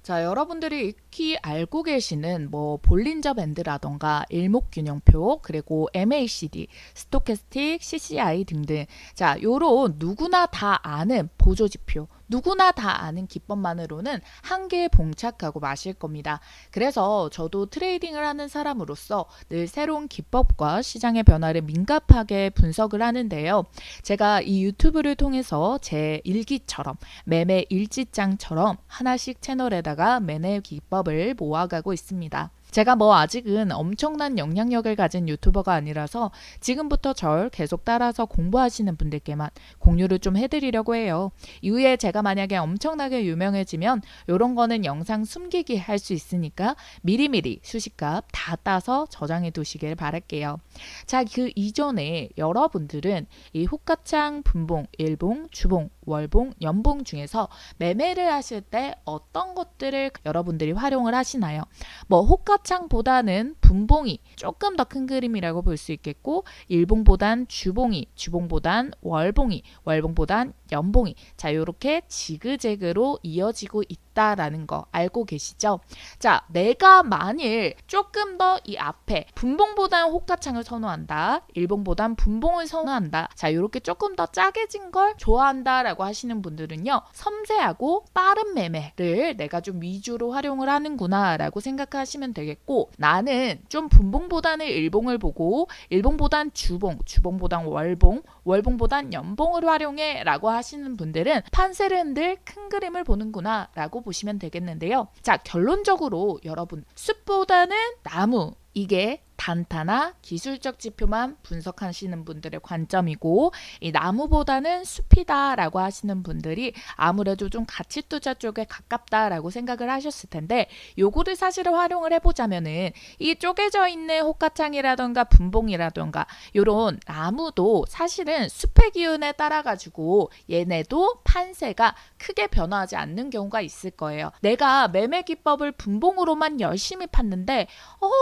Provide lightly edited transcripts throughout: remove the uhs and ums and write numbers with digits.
자, 여러분들이 익히 알고 계시는 볼린저 밴드라던가 일목균형표, 그리고 MACD, 스토캐스틱, CCI 등등. 자, 요런 누구나 다 아는 보조지표, 누구나 다 아는 기법만으로는 한계에 봉착하고 마실 겁니다. 그래서 저도 트레이딩을 하는 사람으로서 늘 새로운 기법과 시장의 변화를 민감하게 분석을 하는데요. 제가 이 유튜브를 통해서 제 일기처럼 매매 일지장처럼 하나씩 채널에다가 매매 기법을 모아가고 있습니다. 제가 아직은 엄청난 영향력을 가진 유튜버가 아니라서 지금부터 절 계속 따라서 공부하시는 분들께만 공유를 좀 해드리려고 해요. 이후에 제가 만약에 엄청나게 유명해지면 이런 거는 영상 숨기기 할 수 있으니까 미리미리 수식값 다 따서 저장해 두시길 바랄게요. 자, 그 이전에 여러분들은 이 호가창, 분봉, 일봉, 주봉, 월봉, 연봉 중에서 매매를 하실 때 어떤 것들을 여러분들이 활용을 하시나요? 호가창보다는 분봉이 조금 더 큰 그림이라고 볼 수 있겠고, 일봉보단 주봉이, 주봉보단 월봉이, 월봉보단 연봉이, 자, 이렇게 지그재그로 이어지고 있다라는 거 알고 계시죠? 자, 내가 만일 조금 더 이 앞에 분봉보단 호가창을 선호한다, 일봉보단 분봉을 선호한다, 자, 이렇게 조금 더 짜게진 걸 좋아한다라고 하시는 분들은요, 섬세하고 빠른 매매를 내가 좀 위주로 활용을 하는구나 라고 생각하시면 되겠고, 나는 좀 분봉보다는 일봉을 보고 일봉보단 주봉, 주봉보단 월봉, 월봉보단 연봉을 활용해 라고 하시는 분들은 판세를 흔들 큰 그림을 보는구나 라고 보시면 되겠는데요. 자, 결론적으로 여러분, 숲보다는 나무, 이게 단타나 기술적 지표만 분석하시는 분들의 관점이고, 이 나무보다는 숲이다 라고 하시는 분들이 아무래도 좀 가치 투자 쪽에 가깝다라고 생각을 하셨을 텐데, 요거를 사실을 활용을 해보자면은 이 쪼개져 있는 호가창이라던가 분봉이라던가 요런 나무도 사실은 숲의 기운에 따라 가지고 얘네도 판세가 크게 변화하지 않는 경우가 있을 거예요. 내가 매매 기법을 분봉으로만 열심히 팠는데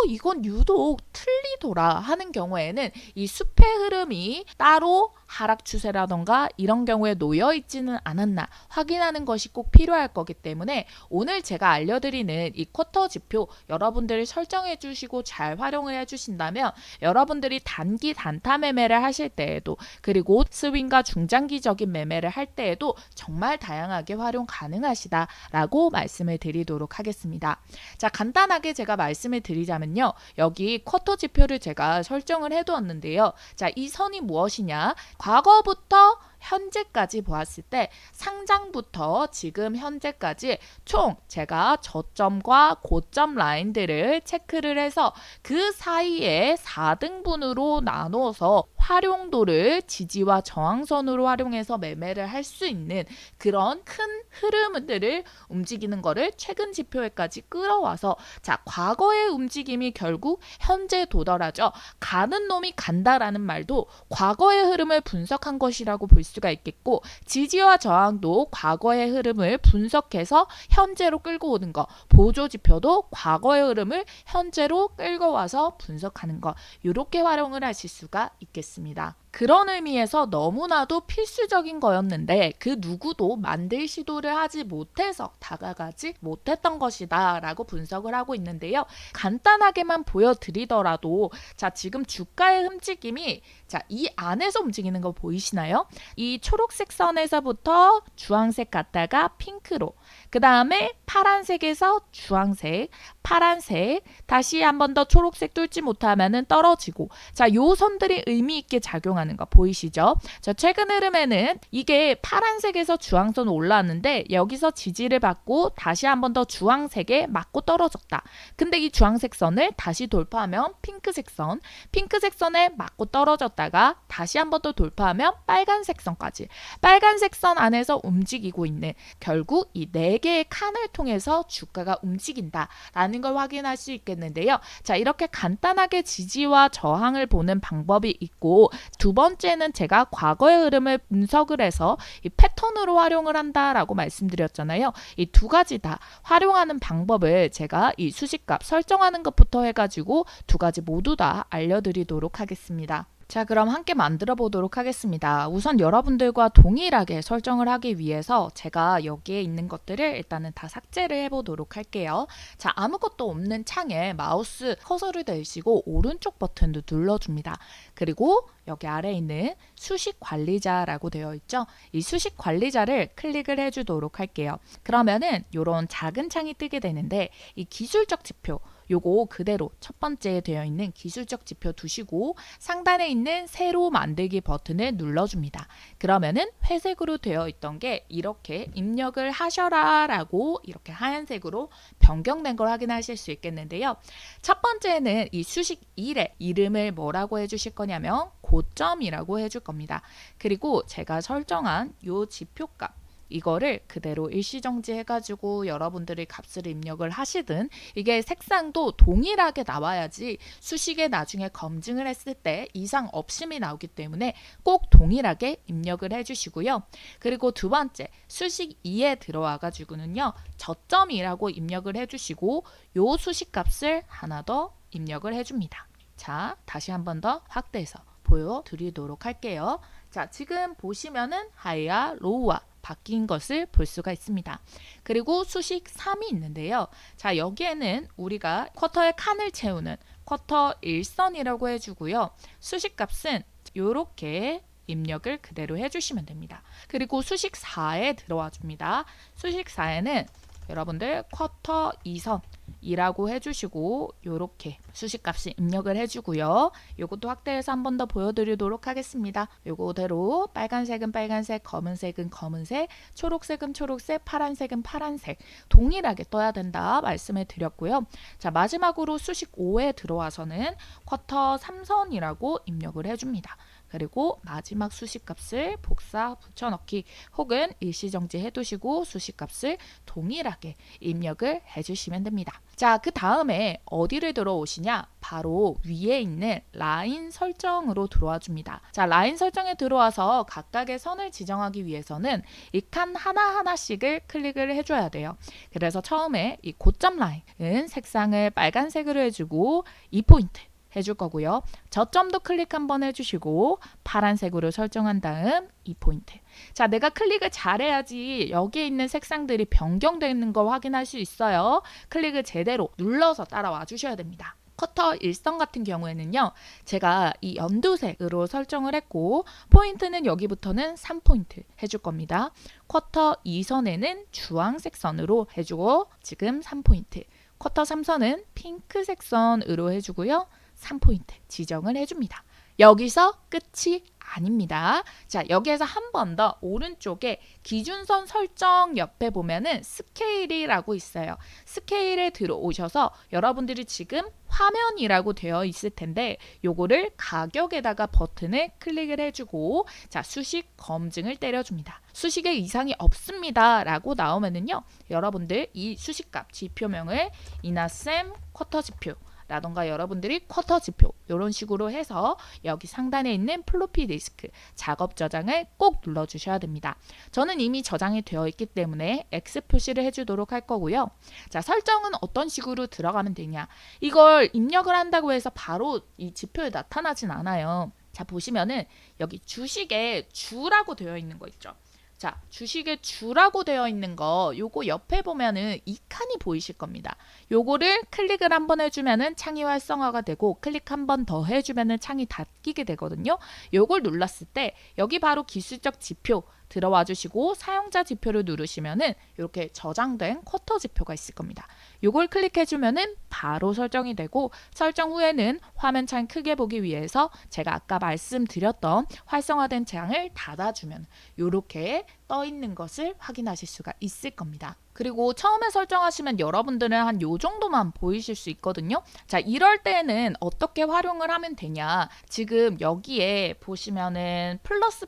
이건 유독 틀리더라 하는 경우에는 이 숲의 흐름이 따로 하락 추세라던가 이런 경우에 놓여 있지는 않았나 확인하는 것이 꼭 필요할 거기 때문에, 오늘 제가 알려드리는 이 쿼터 지표 여러분들이 설정해 주시고 잘 활용을 해 주신다면 여러분들이 단기 단타 매매를 하실 때에도, 그리고 스윙과 중장기적인 매매를 할 때에도 정말 다양하게 활용 가능하시다라고 말씀을 드리도록 하겠습니다. 자, 간단하게 제가 말씀을 드리자면요, 여기 쿼터 지표를 제가 설정을 해두었는데요. 자, 이 선이 무엇이냐, 과거부터 현재까지 보았을 때 상장부터 지금 현재까지 총 제가 저점과 고점 라인들을 체크를 해서 그 사이에 4등분으로 나누어서 활용도를 지지와 저항선으로 활용해서 매매를 할 수 있는 그런 큰 흐름들을 움직이는 거를 최근 지표에까지 끌어와서, 자, 과거의 움직임이 결국 현재에 도달하죠. 가는 놈이 간다라는 말도 과거의 흐름을 분석한 것이라고 볼 수가 있겠고, 지지와 저항도 과거의 흐름을 분석해서 현재로 끌고 오는 거, 보조지표도 과거의 흐름을 현재로 끌고 와서 분석하는 거, 이렇게 활용을 하실 수가 있겠습니다. 그런 의미에서 너무나도 필수적인 거였는데 그 누구도 만들 시도를 하지 못해서 다가가지 못했던 것이다 라고 분석을 하고 있는데요. 간단하게만 보여드리더라도, 자, 지금 주가의 움직임이, 자, 이 안에서 움직이는 거 보이시나요? 이 초록색 선에서부터 주황색 갔다가 핑크로, 그 다음에 파란색에서 주황색, 파란색, 다시 한 번 더 초록색 뚫지 못하면 떨어지고, 자, 요 선들이 의미 있게 작용하는 거 보이시죠? 자, 최근 흐름에는 이게 파란색에서 주황선 올라왔는데 여기서 지지를 받고 다시 한 번 더 주황색에 맞고 떨어졌다. 근데 이 주황색 선을 다시 돌파하면 핑크색 선, 핑크색 선에 맞고 떨어졌다가 다시 한 번 더 돌파하면 빨간색 선까지, 빨간색 선 안에서 움직이고 있는, 결국 이 4개의 칸을 통해서 주가가 움직인다라는 걸 확인할 수 있겠는데요. 자, 이렇게 간단하게 지지와 저항을 보는 방법이 있고, 두 번째는 제가 과거의 흐름을 분석을 해서 이 패턴으로 활용을 한다라고 말씀드렸잖아요. 이 두 가지 다 활용하는 방법을 제가 이 수식값 설정하는 것부터 해가지고 두 가지 모두 다 알려드리도록 하겠습니다. 자, 그럼 함께 만들어 보도록 하겠습니다. 우선 여러분들과 동일하게 설정을 하기 위해서 제가 여기에 있는 것들을 일단은 다 삭제를 해보도록 할게요. 자, 아무것도 없는 창에 마우스 커서를 대시고 오른쪽 버튼도 눌러줍니다. 그리고 여기 아래에 있는 수식 관리자라고 되어 있죠. 이 수식 관리자를 클릭을 해주도록 할게요. 그러면은 이런 작은 창이 뜨게 되는데 이 기술적 지표 요거 그대로 첫 번째에 되어 있는 기술적 지표 두시고 상단에 있는 새로 만들기 버튼을 눌러줍니다. 그러면은 회색으로 되어 있던 게 이렇게 입력을 하셔라 라고 이렇게 하얀색으로 변경된 걸 확인하실 수 있겠는데요. 첫 번째는 이 수식 1의 이름을 뭐라고 해주실 거냐면 고점이라고 해줄 겁니다. 그리고 제가 설정한 요 지표값 이거를 그대로 일시정지 해가지고 여러분들이 값을 입력을 하시든 이게 색상도 동일하게 나와야지 수식에 나중에 검증을 했을 때 이상 없음이 나오기 때문에 꼭 동일하게 입력을 해주시고요. 그리고 두 번째 수식 2에 들어와가지고는요 저점이라고 입력을 해주시고 요 수식 값을 하나 더 입력을 해줍니다. 자, 다시 한 번 더 확대해서 보여드리도록 할게요. 자, 지금 보시면은 하이와 로우와 바뀐 것을 볼 수가 있습니다. 그리고 수식 3이 있는데요. 자, 여기에는 우리가 쿼터의 칸을 채우는 쿼터 1선이라고 해주고요. 수식 값은 이렇게 입력을 그대로 해주시면 됩니다. 그리고 수식 4에 들어와 줍니다. 수식 4에는 여러분들 쿼터 2선 이라고 해주시고 요렇게 수식값을 입력을 해주고요. 요것도 확대해서 한 번 더 보여드리도록 하겠습니다. 요거대로 빨간색은 빨간색, 검은색은 검은색, 초록색은 초록색, 파란색은 파란색 동일하게 떠야 된다 말씀을 드렸고요. 자, 마지막으로 수식 5에 들어와서는 쿼터 3선이라고 입력을 해줍니다. 그리고 마지막 수식값을 복사 붙여넣기 혹은 일시정지 해두시고 수식값을 동일하게 입력을 해주시면 됩니다. 자, 그 다음에 어디를 들어오시냐? 바로 위에 있는 라인 설정으로 들어와 줍니다. 자, 라인 설정에 들어와서 각각의 선을 지정하기 위해서는 이 칸 하나하나씩을 클릭을 해줘야 돼요. 그래서 처음에 이 고점 라인은 색상을 빨간색으로 해주고 2포인트 해줄 거고요. 저점도 클릭 한번 해주시고 파란색으로 설정한 다음 2포인트. 자, 내가 클릭을 잘해야지 여기에 있는 색상들이 변경되는 걸 확인할 수 있어요. 클릭을 제대로 눌러서 따라와 주셔야 됩니다. 쿼터 1선 같은 경우에는요. 제가 이 연두색으로 설정을 했고 포인트는 여기부터는 3포인트 해줄 겁니다. 쿼터 2선에는 주황색 선으로 해주고 지금 3포인트. 쿼터 3선은 핑크색 선으로 해주고요. 3포인트 지정을 해줍니다. 여기서 끝이 아닙니다. 자, 여기에서 한 번 더 오른쪽에 기준선 설정 옆에 보면은 스케일이라고 있어요. 스케일에 들어오셔서 여러분들이 지금 화면이라고 되어 있을 텐데 요거를 가격에다가 버튼을 클릭을 해주고 자, 수식 검증을 때려줍니다. 수식에 이상이 없습니다 라고 나오면은요 여러분들 이 수식값 지표명을 이나셈 쿼터 지표 라던가 여러분들이 쿼터 지표 이런 식으로 해서 여기 상단에 있는 플로피 디스크 작업 저장을 꼭 눌러주셔야 됩니다. 저는 이미 저장이 되어 있기 때문에 X 표시를 해주도록 할 거고요. 자, 설정은 어떤 식으로 들어가면 되냐. 이걸 입력을 한다고 해서 바로 이 지표에 나타나진 않아요. 자, 보시면은 여기 주식에 주라고 되어 있는 거 있죠. 자, 주식에 주라고 되어 있는 거 요거 옆에 보면은 이 칸이 보이실 겁니다. 요거를 클릭을 한번 해주면은 창이 활성화가 되고 클릭 한 번 더 해주면은 창이 닫히게 되거든요. 요걸 눌렀을 때 여기 바로 기술적 지표 들어와 주시고 사용자 지표를 누르시면은 이렇게 저장된 쿼터 지표가 있을 겁니다. 요걸 클릭해 주면은 바로 설정이 되고 설정 후에는 화면 창 크게 보기 위해서 제가 아까 말씀드렸던 활성화된 창을 닫아주면 이렇게 떠 있는 것을 확인하실 수가 있을 겁니다. 그리고 처음에 설정하시면 여러분들은 한 요 정도만 보이실 수 있거든요. 자, 이럴 때는 어떻게 활용을 하면 되냐. 지금 여기에 보시면은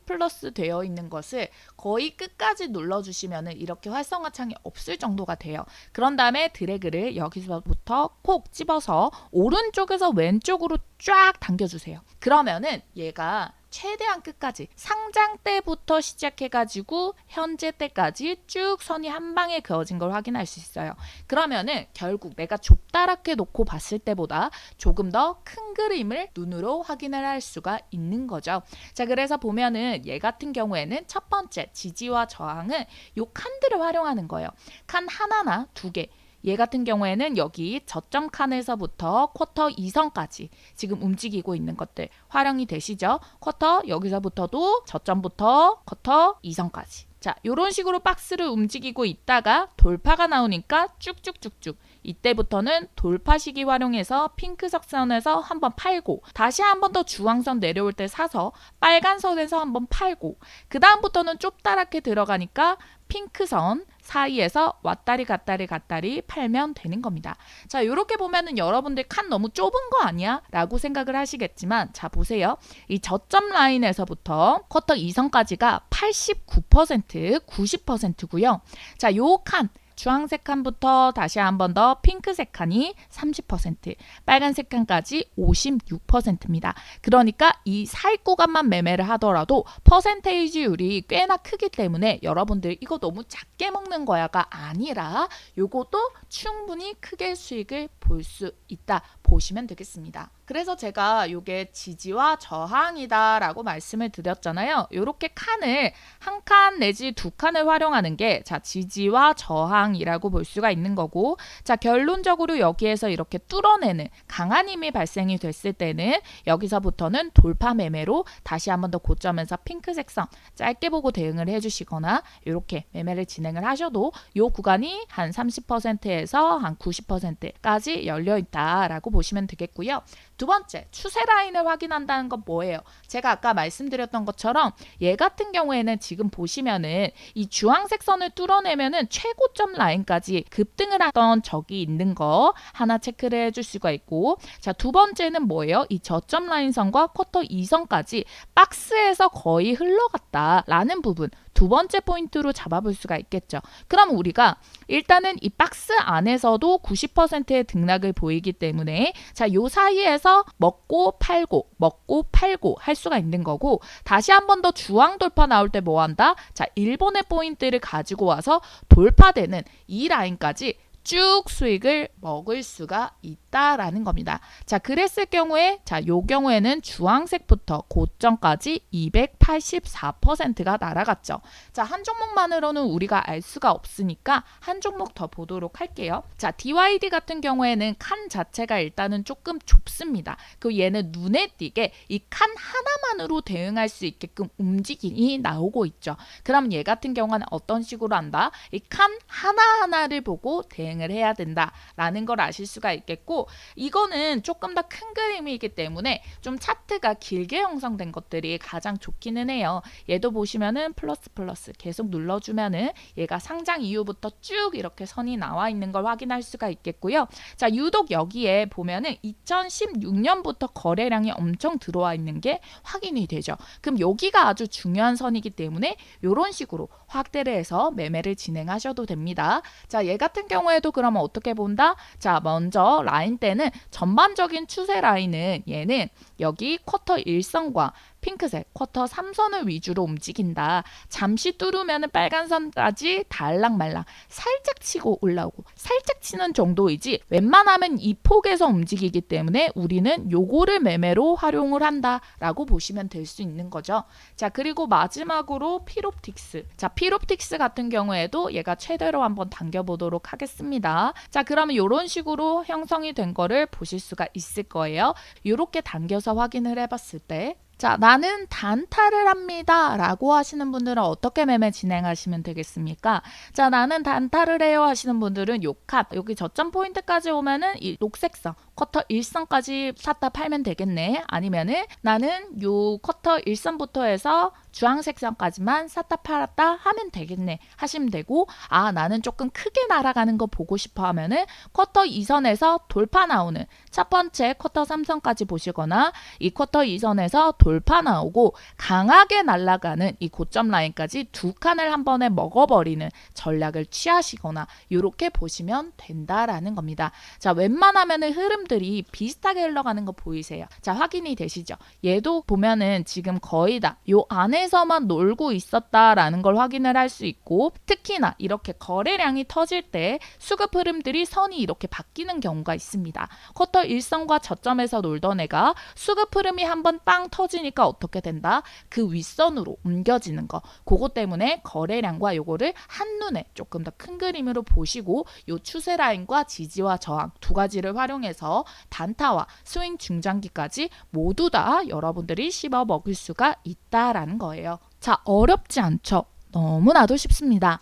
플러스 되어 있는 것을 거의 끝까지 눌러주시면은 이렇게 활성화 창이 없을 정도가 돼요. 그런 다음에 드래그를 여기서부터 콕 집어서 오른쪽에서 왼쪽으로 쫙 당겨주세요. 그러면은 얘가 최대한 끝까지 상장 때부터 시작해가지고 현재 때까지 쭉 선이 한 방에 그어진 걸 확인할 수 있어요. 그러면은 결국 내가 좁다랗게 놓고 봤을 때보다 조금 더 큰 그림을 눈으로 확인을 할 수가 있는 거죠. 자, 그래서 보면은 얘 같은 경우에는 첫 번째 지지와 저항은 요 칸들을 활용하는 거예요. 칸 하나나 두 개. 얘 같은 경우에는 여기 저점 칸에서부터 쿼터 2선까지 지금 움직이고 있는 것들 활용이 되시죠? 쿼터 여기서부터도 저점부터 쿼터 2선까지. 자, 이런 식으로 박스를 움직이고 있다가 돌파가 나오니까 쭉쭉쭉쭉 이때부터는 돌파 시기 활용해서 핑크색 선에서 한번 팔고 다시 한번 더 주황선 내려올 때 사서 빨간 선에서 한번 팔고 그 다음부터는 좁다랗게 들어가니까 핑크선 사이에서 왔다리 갔다리 팔면 되는 겁니다. 자, 이렇게 보면은 여러분들 칸 너무 좁은 거 아니야? 라고 생각을 하시겠지만 자, 보세요. 이 저점 라인에서부터 쿼터 2선까지가 89%, 90%고요. 자, 요 칸 주황색 칸부터 다시 한 번 더 핑크색 칸이 30%, 빨간색 칸까지 56%입니다. 그러니까 이 사이 구간만 매매를 하더라도 퍼센테이지율이 꽤나 크기 때문에 여러분들 이거 너무 작게 먹는 거야가 아니라 요것도 충분히 크게 수익을 볼 수 있다 보시면 되겠습니다. 그래서 제가 요게 지지와 저항이다 라고 말씀을 드렸잖아요. 요렇게 칸을 한 칸 내지 두 칸을 활용하는 게 자, 지지와 저항이라고 볼 수가 있는 거고 자, 결론적으로 여기에서 이렇게 뚫어내는 강한 힘이 발생이 됐을 때는 여기서부터는 돌파 매매로 다시 한 번 더 고점에서 핑크색 선 짧게 보고 대응을 해주시거나 이렇게 매매를 진행을 하셔도 요 구간이 한 30%에서 한 90%까지 열려있다라고 보시면 되겠고요. 두 번째, 추세 라인을 확인한다는 건 뭐예요? 제가 아까 말씀드렸던 것처럼 얘 같은 경우에는 지금 보시면은 이 주황색 선을 뚫어내면은 최고점 라인까지 급등을 하던 적이 있는 거 하나 체크를 해줄 수가 있고 자, 두 번째는 뭐예요? 이 저점 라인 선과 쿼터 2선까지 박스에서 거의 흘러갔다라는 부분 두 번째 포인트로 잡아볼 수가 있겠죠. 그럼 우리가 일단은 이 박스 안에서도 90%의 등락을 보이기 때문에 자, 요 사이에서 먹고 팔고 할 수가 있는 거고 다시 한 번 더 주황 돌파 나올 때 뭐 한다? 자, 일본의 포인트를 가지고 와서 돌파되는 이 라인까지 쭉 수익을 먹을 수가 있다라는 겁니다. 자, 그랬을 경우에 자, 요 경우에는 주황색부터 고점까지 284%가 날아갔죠. 자, 한 종목만으로는 우리가 알 수가 없으니까 한 종목 더 보도록 할게요. 자, DYD 같은 경우에는 칸 자체가 일단은 조금 좁습니다. 그 얘는 눈에 띄게 이 칸 하나만으로 대응할 수 있게끔 움직임이 나오고 있죠. 그럼 얘 같은 경우는 어떤 식으로 한다? 이 칸 하나하나를 보고 대응을 해야 된다라는 걸 아실 수가 있겠고 이거는 조금 더 큰 그림이기 때문에 좀 차트가 길게 형성된 것들이 가장 좋기는 해요. 얘도 보시면은 플러스 계속 눌러주면은 얘가 상장 이후부터 쭉 이렇게 선이 나와 있는 걸 확인할 수가 있겠고요. 자, 유독 여기에 보면은 2016년부터 거래량이 엄청 들어와 있는 게 확인이 되죠. 그럼 여기가 아주 중요한 선이기 때문에 이런 식으로 확대를 해서 매매를 진행하셔도 됩니다. 자, 얘 같은 경우에도 그러면 어떻게 본다? 자, 먼저 라인 때는 전반적인 추세 라인은 얘는 여기 쿼터 1선과 핑크색 쿼터 3선을 위주로 움직인다. 잠시 뚫으면 빨간 선까지 달랑말랑 살짝 치고 올라오고 살짝 치는 정도이지 웬만하면 이 폭에서 움직이기 때문에 우리는 요거를 매매로 활용을 한다라고 보시면 될 수 있는 거죠. 자, 그리고 마지막으로 필옵틱스. 자, 필옵틱스 같은 경우에도 얘가 최대로 한번 당겨보도록 하겠습니다. 자, 그러면 이런 식으로 형성이 된 거를 보실 수가 있을 거예요. 이렇게 당겨서 확인을 해봤을 때 자, 나는 단타를 합니다 라고 하시는 분들은 어떻게 매매 진행하시면 되겠습니까? 자, 나는 단타를 해요 하시는 분들은 요 칸, 여기 저점 포인트까지 오면은 이 녹색선, 쿼터 1선까지 샀다 팔면 되겠네. 아니면은 나는 요 쿼터 1선부터 해서 주황색 선까지만 샀다 팔았다 하면 되겠네 하시면 되고, 나는 조금 크게 날아가는 거 보고 싶어 하면은 쿼터 2선에서 돌파 나오는 첫 번째 쿼터 3선까지 보시거나, 이 쿼터 2선에서 돌파 나오고 강하게 날아가는 이 고점 라인까지 두 칸을 한 번에 먹어버리는 전략을 취하시거나 이렇게 보시면 된다라는 겁니다. 자, 웬만하면은 흐름들이 비슷하게 흘러가는 거 보이세요? 자, 확인이 되시죠? 얘도 보면은 지금 거의 다 요 안에서만 놀고 있었다라는 걸 확인을 할 수 있고, 특히나 이렇게 거래량이 터질 때 수급 흐름들이 선이 이렇게 바뀌는 경우가 있습니다. 쿼터 1선과 저점에서 놀던 애가 수급 흐름이 한번 빵 터지니까 어떻게 된다? 그 윗선으로 옮겨지는 거. 그거 때문에 거래량과 요거를 한눈에 조금 더 큰 그림으로 보시고, 요 추세 라인과 지지와 저항 두 가지를 활용해서 단타와 스윙 중장기까지 모두 다 여러분들이 씹어 먹을 수가 있다라는 거예요. 자, 어렵지 않죠? 너무나도 쉽습니다.